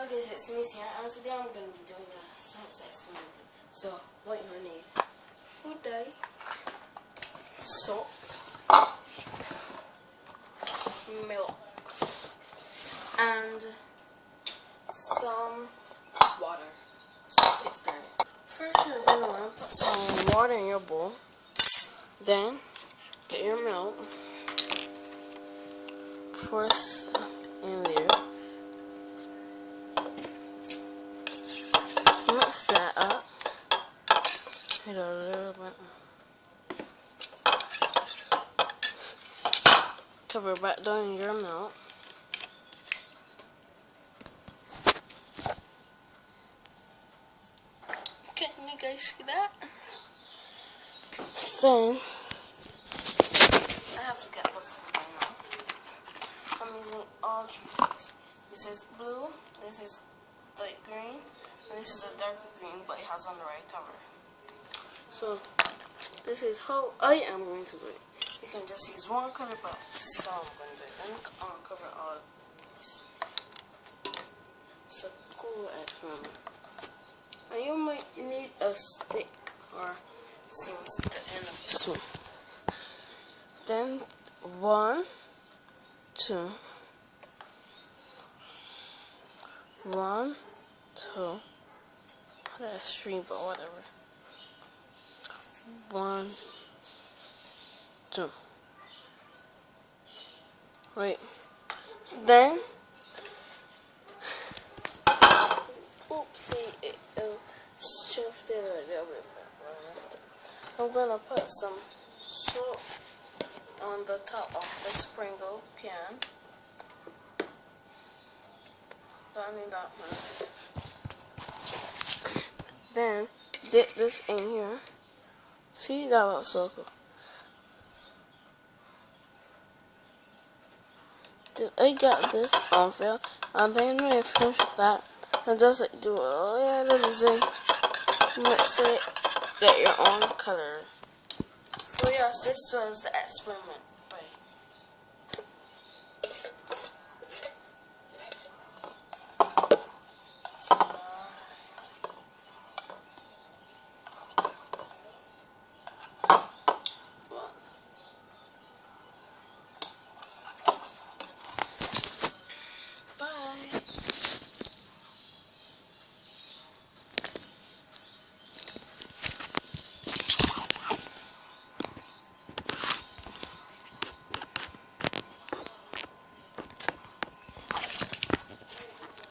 guys, it's me, and today I'm going to be doing a science experiment. So, what you need: food dye, soap, milk, and some water. So let's get started. First, you're going to want to put some water in your bowl. Then, get your milk. Pour some in there. Mix that up. Hit a little bit. Cover back down your milk. Can you guys see that? Then I have to get the food right now. I'm using all three colors. This is blue, this is light green, and this is a darker green, but it has on the right cover. So this is how I am going to do it. You can just use one color, but this is how I'm going to do it. Then I'll cover all of these. It's a cool experiment. And you might need a stick or seams at the end of this one. Then 1, 2, 1, 2. That's 3, but whatever. 1, 2. Wait. Then, oopsie, it shifted a little bit. I'm gonna put some soap on the top of the sprinkle can. Don't need that much. Then dip this in here. See, that looks so cool. I got this on film, and then when I finish that, I just like do a little design, mix it, get your own color. So yes, this was the experiment.